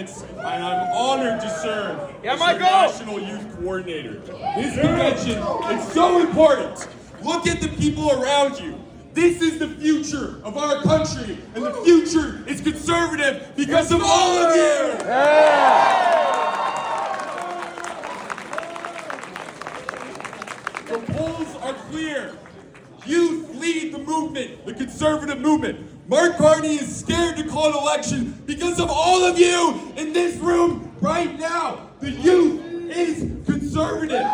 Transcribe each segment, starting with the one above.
Lance, and I'm honored to serve as your National Youth Coordinator. This convention is so important. Look at the people around you. This is the future of our country, and the future is conservative because of all of you! The polls are clear. Youth lead the movement, the conservative movement. Mark Carney is scared to call an election because of all of you in this room right now. The youth is conservative.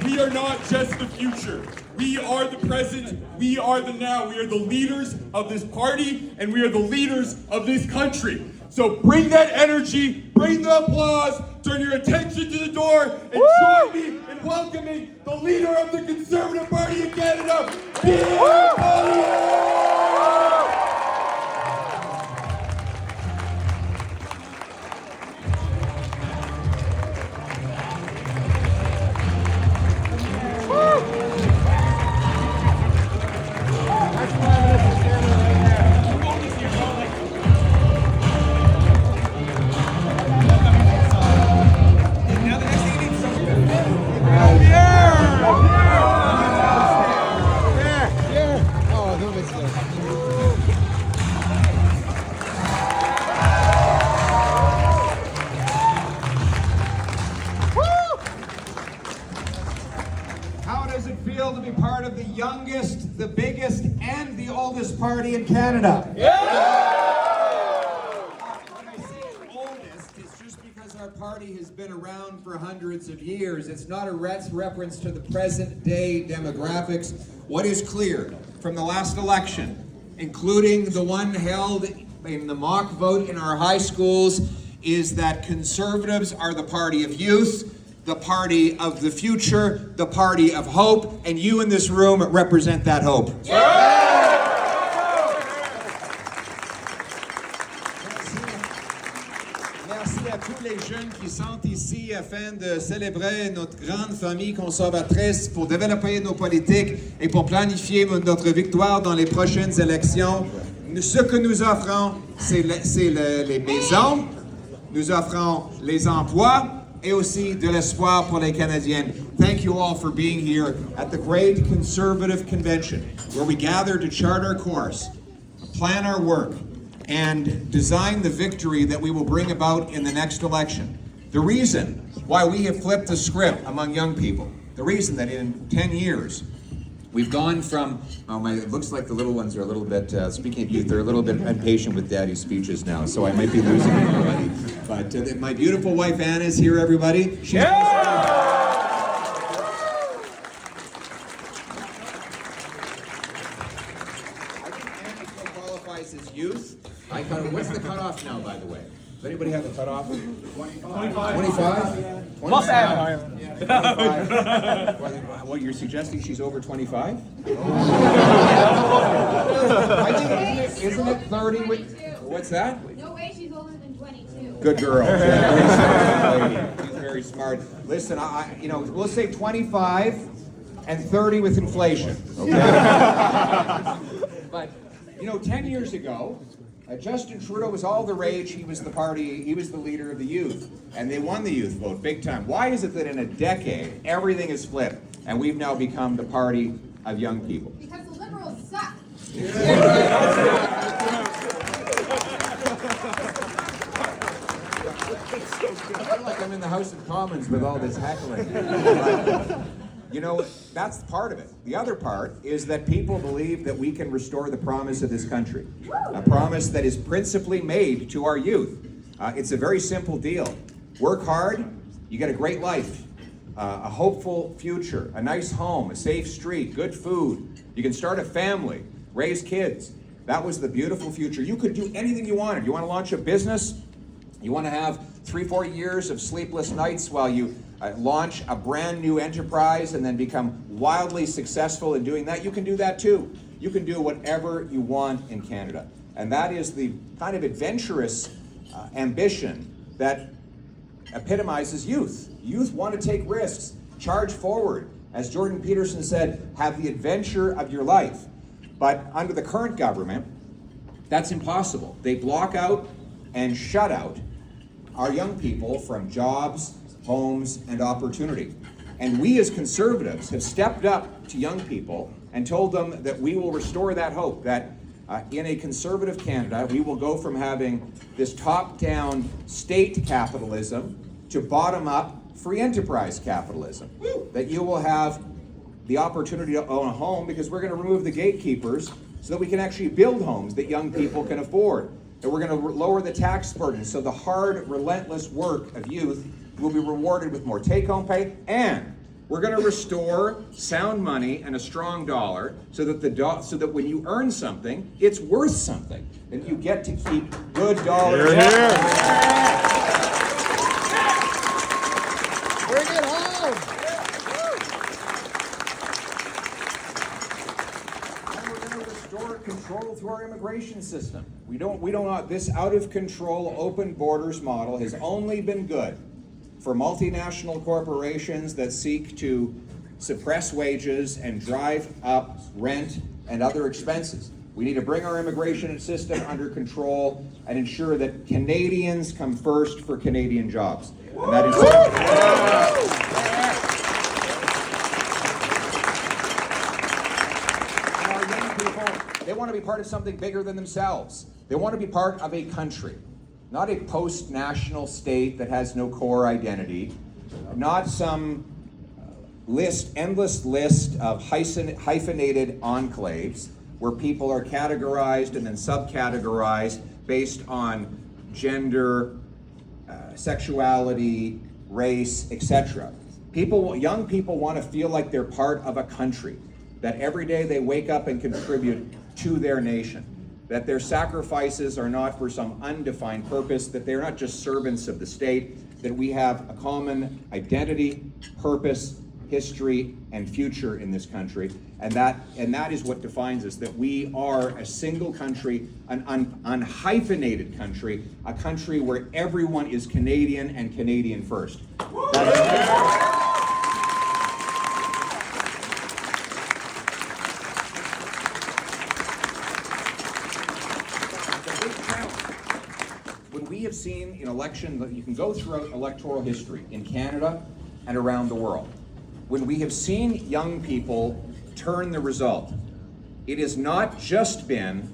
We are not just the future. We are the present. We are the now. We are the leaders of this party, and we are the leaders of this country. So bring that energy, bring the applause, turn your attention to the door, and join me in welcoming the leader of the Conservative Party in Canada, Pierre Poilievre! To be part of the youngest, the biggest, and the oldest party in Canada. When I say oldest, it's just because our party has been around for hundreds of years. It's not a reference to the present day demographics. What is clear from the last election, including the one held in the mock vote in our high schools, is that Conservatives are the party of youth, the party of the future, the party of hope, and you in this room represent that hope. Merci à tous les jeunes qui sont ici afin de célébrer notre grande famille conservatrice pour développer nos politiques et pour planifier notre victoire dans les prochaines élections. Ce que nous offrons, c'est les maisons, nous offrons les emplois, et aussi de l'espoir pour les Canadiens. Thank you all for being here at the Great Conservative Convention, where we gather to chart our course, plan our work, and design the victory that we will bring about in the next election. The reason why we have flipped the script among young people, the reason that in 10 years, we've gone from, it looks like the little ones are a little bit, speaking of youth, they're a little bit impatient with daddy's speeches now, so I might be losing them already. But my beautiful wife Anna is here, everybody. I think Anna still qualifies as youth. What's the cutoff now, by the way? Does anybody have a cutoff? 25? 25? Plus Anna. 25. What, you're suggesting she's over 25? I think, isn't it 30? What's that? No way she's older than 22. Good girl. Very smart lady. She's very smart. Listen, we'll say 25 and 30 with inflation. Okay? But 10 years ago, Justin Trudeau was all the rage. He was the leader of the youth, and they won the youth vote big time. Why is it that in a decade everything has flipped and we've now become the party of young people? Because the Liberals suck. I feel like I'm in the House of Commons with all this heckling. That's part of it. The other part is that people believe that we can restore the promise of this country. A promise that is principally made to our youth. It's a very simple deal. Work hard, you get a great life, a hopeful future, a nice home, a safe street, good food. You can start a family, raise kids. That was the beautiful future. You could do anything you wanted. You want to launch a business? You want to have 3-4 years of sleepless nights while you launch a brand new enterprise and then become wildly successful in doing that? You can do that too. You can do whatever you want in Canada. And that is the kind of adventurous ambition that epitomizes youth. Youth want to take risks, charge forward. As Jordan Peterson said, have the adventure of your life. But under the current government, That's impossible. They block out and shut out our young people from jobs, homes, and opportunity. And we as conservatives have stepped up to young people and told them that we will restore that hope, that in a conservative Canada, we will go from having this top-down state capitalism to bottom-up free enterprise capitalism. That you will have the opportunity to own a home because we're going to remove the gatekeepers so that we can actually build homes that young people can afford. That we're going to lower the tax burden so the hard, relentless work of youth will be rewarded with more take-home pay, and we're going to restore sound money and a strong dollar so that so that when you earn something, it's worth something, and you get to keep good dollars. Here, here. Bring it home. And we're going to restore control through our immigration system. We don't. This out of control open borders model has only been good for multinational corporations that seek to suppress wages and drive up rent and other expenses. We need to bring our immigration system under control and ensure that Canadians come first for Canadian jobs. And that is and our young people, they want to be part of something bigger than themselves. They want to be part of a country. Not a post-national state that has no core identity, not some endless list of hyphenated enclaves where people are categorized and then subcategorized based on gender, sexuality, race, etc. Young people want to feel like they're part of a country, that every day they wake up and contribute to their nation. That their sacrifices are not for some undefined purpose, that they're not just servants of the state, that we have a common identity, purpose, history, and future in this country. And that is what defines us, that we are a single country, an unhyphenated country, a country where everyone is Canadian and Canadian first. We have seen in election that you can go throughout electoral history in Canada and around the world. When we have seen young people turn the result, it has not just been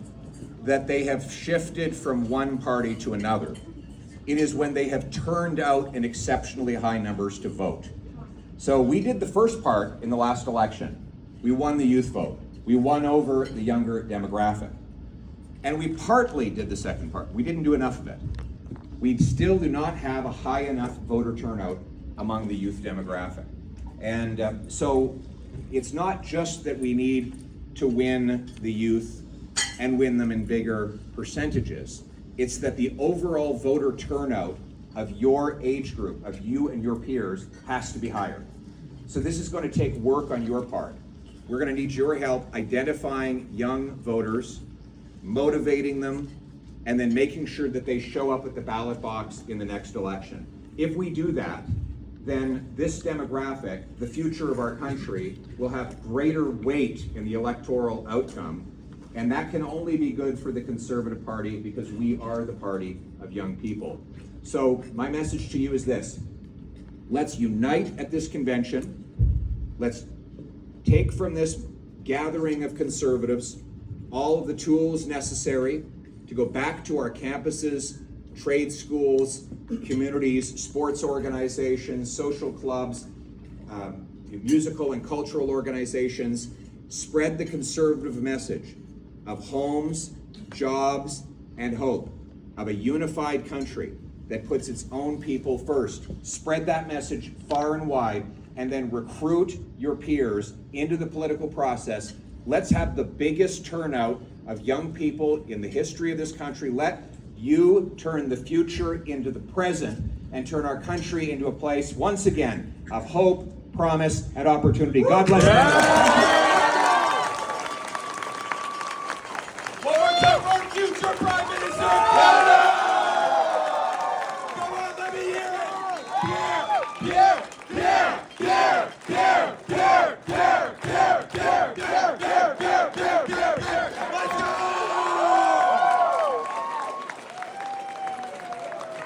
that they have shifted from one party to another. It is when they have turned out in exceptionally high numbers to vote. So we did the first part in the last election. We won the youth vote. We won over the younger demographic. And we partly did the second part. We didn't do enough of it. We still do not have a high enough voter turnout among the youth demographic. And so it's not just that we need to win the youth and win them in bigger percentages. It's that the overall voter turnout of your age group, of you and your peers, has to be higher. So this is going to take work on your part. We're going to need your help identifying young voters, motivating them, and then making sure that they show up at the ballot box in the next election. If we do that, then this demographic, the future of our country, will have greater weight in the electoral outcome, and that can only be good for the Conservative Party because we are the party of young people. So my message to you is this: let's unite at this convention. Let's take from this gathering of conservatives all of the tools necessary to go back to our campuses, trade schools, communities, sports organizations, social clubs, musical and cultural organizations, spread the conservative message of homes, jobs, and hope, of a unified country that puts its own people first. Spread that message far and wide, and then recruit your peers into the political process. Let's have the biggest turnout of young people in the history of this country. Let you turn the future into the present and turn our country into a place, once again, of hope, promise, and opportunity. God bless you. One more time for our future Prime Minister of Canada! Come on, let me hear it! Pierre! Pierre! Pierre! Pierre! Pierre! Pierre! Pierre! Pierre! Pierre! Pierre! Pierre! Pierre! Pierre! Pierre! Let's go!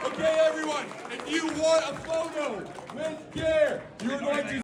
Okay, everyone, if you want a photo with Pierre, you're going to